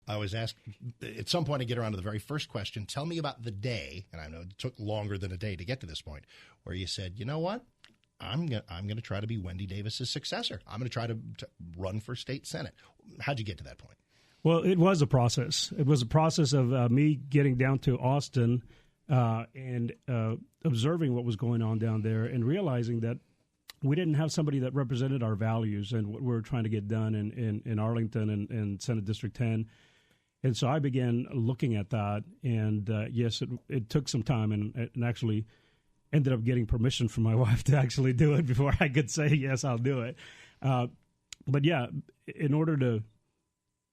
I always ask, at some point I get around to the very first question, tell me about the day, and I know it took longer than a day to get to this point, where you said, you know what? I'm going to try to be Wendy Davis's successor. I'm going to try to run for state senate. How'd you get to that point? Well, it was a process. It was a process of me getting down to Austin and observing what was going on down there and realizing that we didn't have somebody that represented our values and what we were trying to get done in Arlington and Senate District 10. And so I began looking at that. And, yes, it took some time and actually ended up getting permission from my wife to actually do it before I could say, yes, I'll do it. But, yeah, in order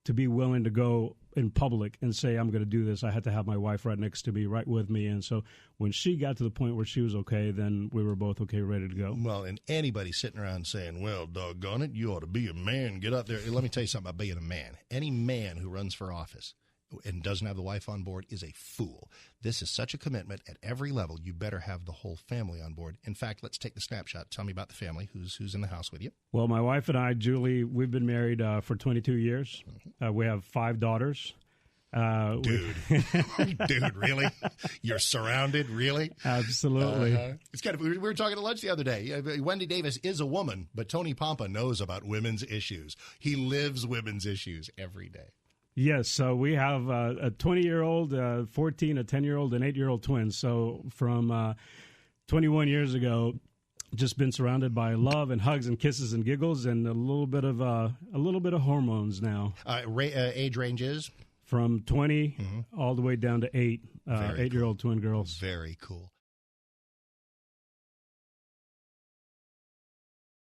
to be willing to go in public and say, I'm going to do this, I had to have my wife right next to me, right with me. And so when she got to the point where she was okay, then we were both okay, ready to go. Well, and anybody sitting around saying, well, doggone it, you ought to be a man, get out there. Let me tell you something about being a man. Any man who runs for office and doesn't have the wife on board is a fool. This is such a commitment at every level. You better have the whole family on board. In fact, let's take the snapshot. Tell me about the family. Who's in the house with you? Well, my wife and I, Julie, we've been married for 22 years. We have 5 daughters. Dude, really? You're surrounded, really? Absolutely. It's kind of. We were talking at lunch the other day. Wendy Davis is a woman, but Tony Pompa knows about women's issues. He lives women's issues every day. Yes, so we have a 20-year-old, 14, a 10-year-old, and 8-year-old twins. So from 21 years ago, just been surrounded by love and hugs and kisses and giggles and a little bit of hormones now. Age range is? From 20 all the way down to 8, 8-year-old twin girls. Very cool.